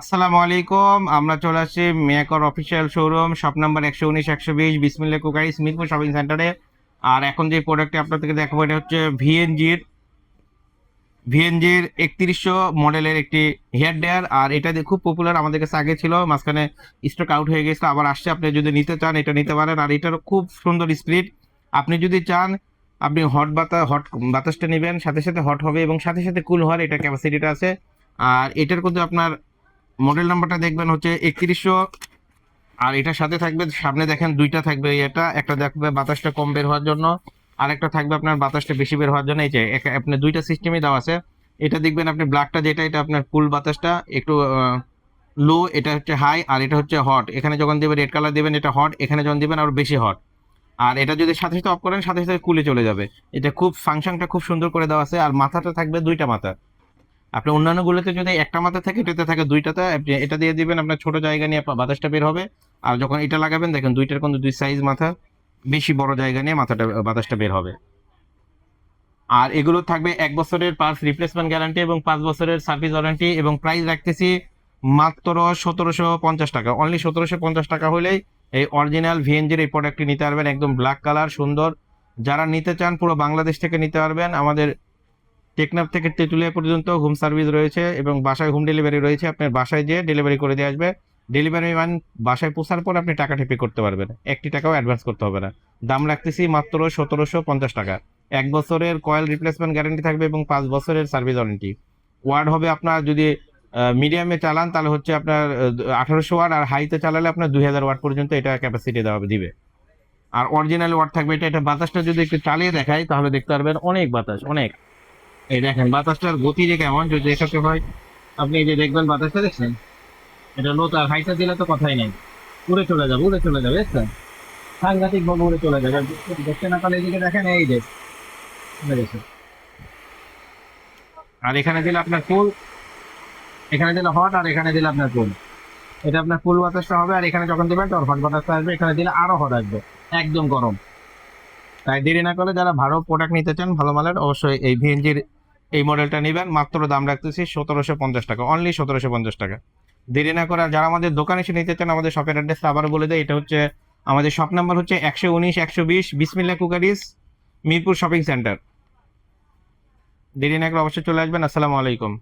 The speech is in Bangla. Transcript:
আসসালামু আলাইকুম। আমরা চলে আসছি maker official showroom, shop number 119 120 বিসমিল্লাহ কুকারিস, মিরপুর শপিং সেন্টারে। আর এখন যে প্রোডাক্টটি আপনাদেরকে দেখাবো এটা হচ্ছে ভিএনজির 3100 মডেলের একটি হেয়ার ড্রায়ার। আর এটা দিয়ে খুব পপুলার, আমাদের কাছে আগে ছিল, মাঝখানে স্টক আউট হয়ে গেছিল, আবার আসছে। আপনি যদি নিতে চান এটা নিতে পারেন। আর এটার খুব সুন্দর স্পিড। আপনি যদি চান আপনি হট বাতাসটা নেবেন, সাথে সাথে হট হবে এবং সাথে সাথে কুল হওয়ার এটা ক্যাপাসিটিটা আছে। আর এটার কিন্তু আপনার মডেল নাম্বারটা দেখবেন হচ্ছে 3100। আর এটার সাথে থাকবে, সামনে দেখেন দুইটা থাকবে, এটা একটা দেখবে বাতাসটা কম বের হওয়ার জন্য, আর একটা থাকবে আপনার বাতাসটা বেশি বের হওয়ার জন্য। এই যে আপনার দুইটা সিস্টেমই দেওয়া আছে। এটা দেখবেন আপনি ব্ল্যাকটা যেটা, এটা আপনার কুল বাতাসটা একটু লো, এটা হচ্ছে হাই, আর এটা হচ্ছে হট। এখানে যখন দেবেন রেড কালার দেবেন এটা হট, এখানে যখন দিবেন আরো বেশি হট। আর এটা যদি সাথে সাথে অফ করেন সাথে সাথে কুলে চলে যাবে। এটা খুব ফাংশনটা খুব সুন্দর করে দেওয়া আছে। আর মাথাটা থাকবে দুইটা মাথা। আপনি অন্যান্য গুলোতে যদি একটা মাথা থাকে, এটাতে থাকে দুইটাতে। আপনি এটা দিয়ে দিবেন, আপনার ছোট জায়গা নিয়ে আপনার বাতাসটা বের হবে। আর যখন এটা লাগাবেন দেখেন দুইটার কিন্তু দুই সাইজ মাথা, বেশি বড় জায়গা নিয়ে মাথাটা বাতাসটা বের হবে। আর এগুলো থাকবে 1 বছরের পার্টস রিপ্লেসমেন্ট গ্যারান্টি এবং 5 বছরের সার্ভিস ওয়ারেন্টি। এবং প্রাইস রাখতেছি মাত্র 1750 টাকা। অনলি 1750 টাকা হলেই এই অরিজিনাল ভিএনজির এই প্রোডাক্টটি নিতে পারবেন, একদম ব্ল্যাক কালার সুন্দর। যারা নিতে চান পুরো বাংলাদেশ থেকে নিতে পারবেন। আমাদের টেকনাফ থেকে তেঁতুলিয়া পর্যন্ত হোম সার্ভিস রয়েছে এবং বাসায় হোম ডেলিভারি রয়েছে। আপনার বাসায় যেয়ে ডেলিভারি করে দিয়ে আসবে। ডেলিভারি ম্যান বাসায় পৌঁছার পর আপনি টাকাটা পে করতে পারবেন, 1টি টাকাও অ্যাডভান্স করতে হবে না। দাম রাখতেছি মাত্র 1750 টাকা। 1 বছরের কয়েল রিপ্লেসমেন্ট গ্যারান্টি থাকবে এবং 5 বছরের সার্ভিস ওয়ারেন্টি। ওয়ার্ড হবে আপনার যদি মিডিয়ামে চালান তাহলে হচ্ছে আপনার 1800 ওয়াট, আর হাইতে চালালে আপনার 2000 ওয়াট পর্যন্ত এটা ক্যাপাসিটি দেওয়া দিবে। আর অরিজিনাল ওয়াট থাকবে এটা। এটা বাতাসটা যদি একটু চালিয়ে দেখাই তাহলে দেখতে পারবেন অনেক বাতাস, অনেক। এই দেখেন বাতাসটার গতি যে কেমন যদি দেখাতে হয়, আপনি এই যে দেখবেন বাতাসটা দেখছেন, এটা লো, তার হাইটা দিলে তো কথাই নেই, উড়ে চলে যাবে, উড়ে চলে যাবে, দেখছেন? সাংঘাতিক ভাবে উড়ে চলে যাবে। আর দেখতে না পারলে এদিকে দেখেন, এই যে চলে গেছে। আর এখানে দিলে আপনার ফুল, এখানে দিলে হট, আর এখানে দিলে আপনার ফুল। এটা আপনার ফুল বাতাসটা হবে, আর এখানে যখন দিবেন তখন হট বাতাসটা আসবে। এখানে দিলে আরো হট আসবে, একদম গরম। তাই দেরি না করে যারা ভালো প্রোডাক্ট নিতে চান ভালো মানের, অবশ্যই এই ভিএনজির এই মডেলটা নেবেন। মাত্র দাম রাখতেছি 1750 টাকা, অনলি 1750 টাকা। দেরি না করে আর যারা আমাদের দোকানে এসে নিতে চান, আমাদের শপের অ্যাড্রেসটা আবার বলে দেয়। এটা হচ্ছে আমাদের শপ নাম্বার হচ্ছে 119 120 বিসমিল্লাহ কুকারিস, মিরপুর শপিং সেন্টার। দেরি না করে অবশ্যই চলে আসবেন। আসসালামু আলাইকুম।